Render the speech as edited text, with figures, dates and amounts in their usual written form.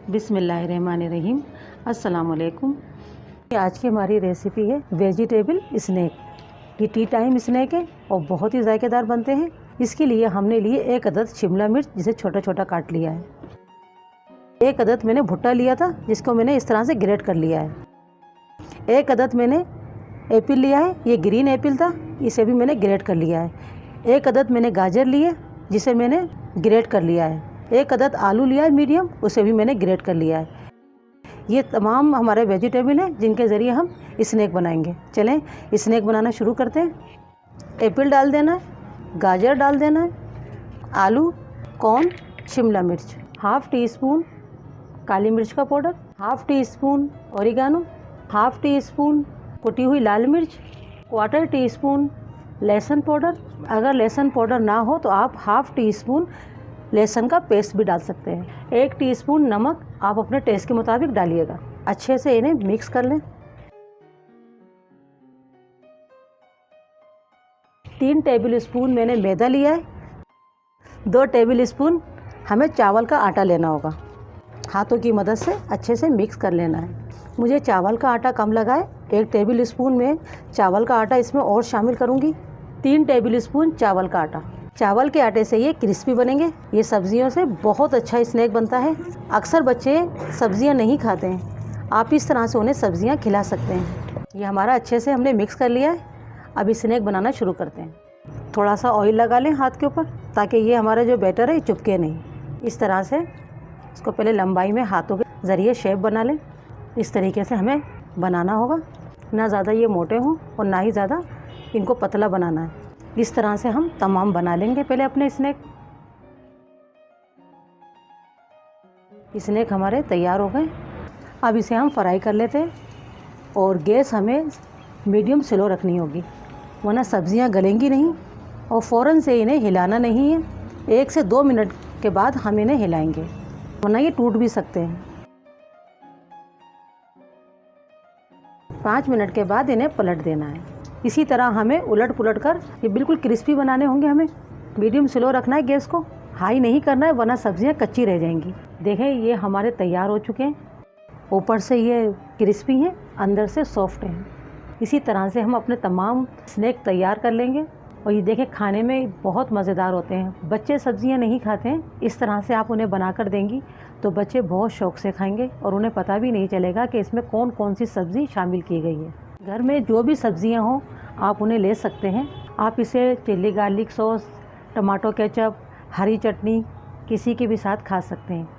बिस्मिल्लाहिर्रहमानिर्रहीम। अस्सलाम वालेकुम। आज की हमारी रेसिपी है वेजिटेबल स्नैक। ये टी टाइम स्नैक है और बहुत ही जायकेदार बनते हैं। इसके लिए हमने लिए 1 अदद शिमला मिर्च, जिसे छोटा छोटा काट लिया है। 1 अदद मैंने भुट्टा लिया था, जिसको मैंने इस तरह से ग्रेट कर लिया है। 1 अदद मैंने एप्पल लिया है, ये ग्रीन एप्पल था, इसे भी मैंने ग्रेट कर लिया है। 1 अदद मैंने गाजर लिए, जिसे मैंने ग्रेट कर लिया है। 1 अदद आलू लिया है मीडियम, उसे भी मैंने ग्रेट कर लिया है। ये तमाम हमारे वेजिटेबल हैं जिनके ज़रिए हम स्नैक बनाएंगे। चलें स्नैक बनाना शुरू करते हैं। एप्पल डाल देना है, गाजर डाल देना है, आलू, कॉर्न, शिमला मिर्च, ½ टी स्पून काली मिर्च का powder, ½ tea spoon oregano, ½ tea spoon कुटी हुई लाल मिर्च, 1/4 टी स्पून लहसुन पाउडर। अगर लहसुन पाउडर ना हो तो आप ½ टी स्पून लहसुन का पेस्ट भी डाल सकते हैं। 1 टीस्पून नमक आप अपने टेस्ट के मुताबिक डालिएगा। अच्छे से इन्हें मिक्स कर लें। 3 टेबल स्पून मैंने मैदा लिया है। 2 टेबल स्पून हमें चावल का आटा लेना होगा। हाथों की मदद से अच्छे से मिक्स कर लेना है। मुझे चावल का आटा कम लगा है, 1 टेबल स्पून में चावल का आटा इसमें और शामिल करूँगी। 3 टेबल स्पून चावल का आटा। चावल के आटे से ये क्रिस्पी बनेंगे। ये सब्जियों से बहुत अच्छा स्नैक बनता है। अक्सर बच्चे सब्जियां नहीं खाते हैं, आप इस तरह से उन्हें सब्जियां खिला सकते हैं। ये हमारा अच्छे से हमने मिक्स कर लिया है। अब स्नैक बनाना शुरू करते हैं। थोड़ा सा ऑयल लगा लें हाथ के ऊपर, ताकि ये हमारा जो बैटर है चिपके नहीं। इस तरह से इसको पहले लंबाई में हाथों के ज़रिए शेप बना लें। इस तरीके से हमें बनाना होगा, ना ज़्यादा ये मोटे हों और ना ही ज़्यादा इनको पतला बनाना है। इस तरह से हम तमाम बना लेंगे पहले अपने स्नैक। स्नैक हमारे तैयार हो गए। अब इसे हम फ्राई कर लेते हैं और गैस हमें मीडियम स्लो रखनी होगी, वरना सब्जियां गलेंगी नहीं। और फ़ौरन से इन्हें हिलाना नहीं है। 1 से 2 मिनट के बाद हम इन्हें हिलाएंगे, वरना ये टूट भी सकते हैं। 5 मिनट के बाद इन्हें पलट देना है। इसी तरह हमें उलट पुलट कर ये बिल्कुल क्रिस्पी बनाने होंगे। हमें मीडियम स्लो रखना है गैस को, हाई नहीं करना है, वरना सब्जियां कच्ची रह जाएंगी। देखें ये हमारे तैयार हो चुके हैं। ऊपर से ये क्रिस्पी हैं, अंदर से सॉफ्ट हैं। इसी तरह से हम अपने तमाम स्नैक तैयार कर लेंगे। और ये देखें खाने में बहुत मज़ेदार होते हैं। बच्चे सब्जियां नहीं खाते हैं, इस तरह से आप उन्हें बना कर देंगी तो बच्चे बहुत शौक़ से खाएंगे और उन्हें पता भी नहीं चलेगा कि इसमें कौन कौन सी सब्ज़ी शामिल की गई है। घर में जो भी सब्जियां हों आप उन्हें ले सकते हैं। आप इसे chilli garlic sauce, tomato ketchup, हरी चटनी किसी के भी साथ खा सकते हैं।